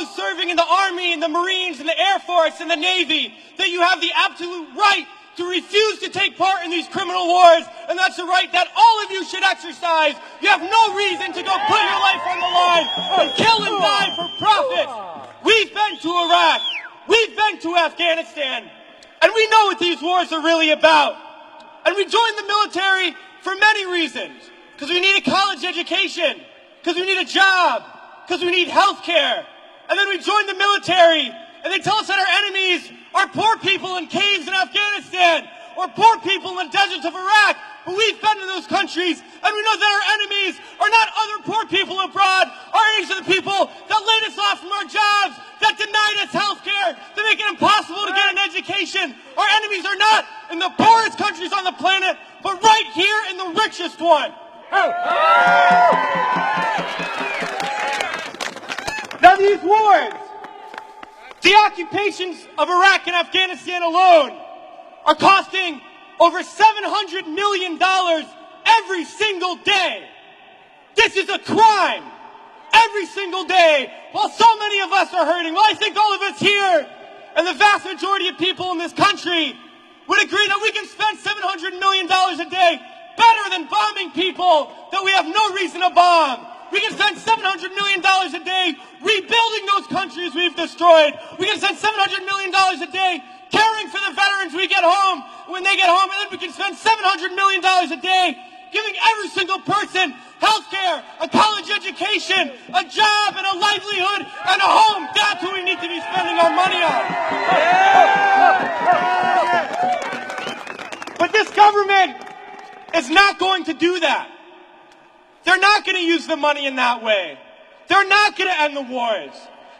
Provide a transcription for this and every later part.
those serving in the Army and the Marines and the Air Force and the Navy, that you have the absolute right to refuse to take part in these criminal wars, and that's a right that all of you should exercise. You have no reason to go put your life on the line and kill and die for profit. We've been to Iraq, we've been to Afghanistan, and we know what these wars are really about. And we joined the military for many reasons. Because we need a college education, because we need a job, because we need health care. And then we joined the military, and they tell us that our enemies are poor people in caves in Afghanistan, or poor people in the deserts of Iraq. But we've been to those countries, and we know that our enemies are not other poor people abroad. Our enemies are the people that laid us off from our jobs, that denied us health care, that make it impossible to get an education. Our enemies are not in the poorest countries on the planet, but right here in the richest one. Now these wars, the occupations of Iraq and Afghanistan alone, are costing over $700 million every single day. This is a crime. Every single day, while so many of us are hurting. Well, I think all of us here, and the vast majority of people in this country, would agree that we can spend $700 million a day better than bombing people that we have no reason to bomb. We can spend $700 million a day rebuilding those countries we've destroyed. We can spend $700 million a day caring for the veterans we get home when they get home. And then we can spend $700 million a day giving every single person health care, a college education, a job, and a livelihood, and a home. That's what we need to be spending our money on. But this government is not going to do that. They're not going to use the money in that way. They're not going to end the wars.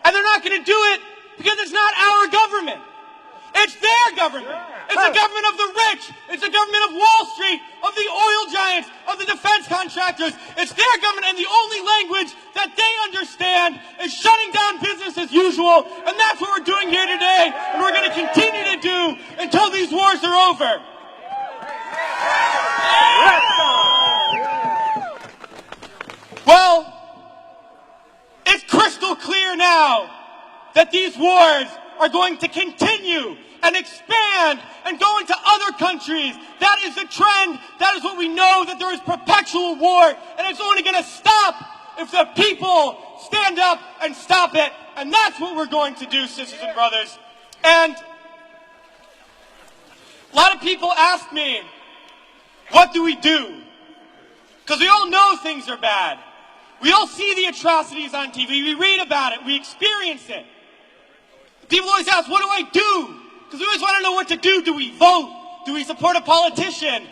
And they're not going to do it because it's not our government. It's their government. It's the government of the rich. It's the government of Wall Street, of the oil giants, of the defense contractors. It's their government, and the only language that they understand is shutting down business as usual. And that's what we're doing here today, and we're going to continue to do until these wars are over. Well, it's crystal clear now that these wars are going to continue and expand and go into other countries. That is the trend. That is what we know, that there is perpetual war, and it's only going to stop if the people stand up and stop it. And that's what we're going to do, sisters and brothers. And a lot of people ask me, what do we do? Because we all know things are bad. We all see the atrocities on TV. We read about it. We experience it. People always ask, what do I do? Because we always want to know what to do. Do we vote? Do we support a politician?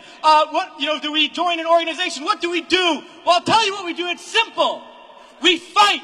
Do we join an organization? What do we do? Well, I'll tell you what we do. It's simple. We fight.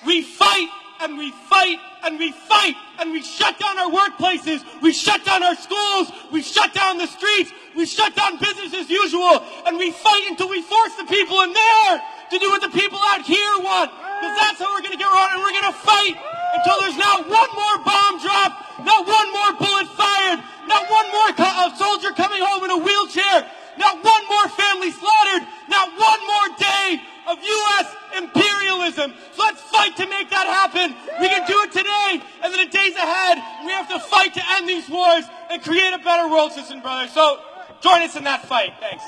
We fight and we fight and we fight, and we shut down our workplaces. We shut down our schools. We shut down the streets. We shut down business as usual, and we fight until we force the people in there to do what the people out here want. Because that's how we're going to get around, and we're going to fight until there's not one more bomb dropped, not one more bullet fired, not one more soldier coming home in a wheelchair, not one more family slaughtered, not one more day of U.S. imperialism. So let's fight to make that happen. We can do it today, and then in days ahead, we have to fight to end these wars and create a better world, sisters and brothers. So join us in that fight. Thanks.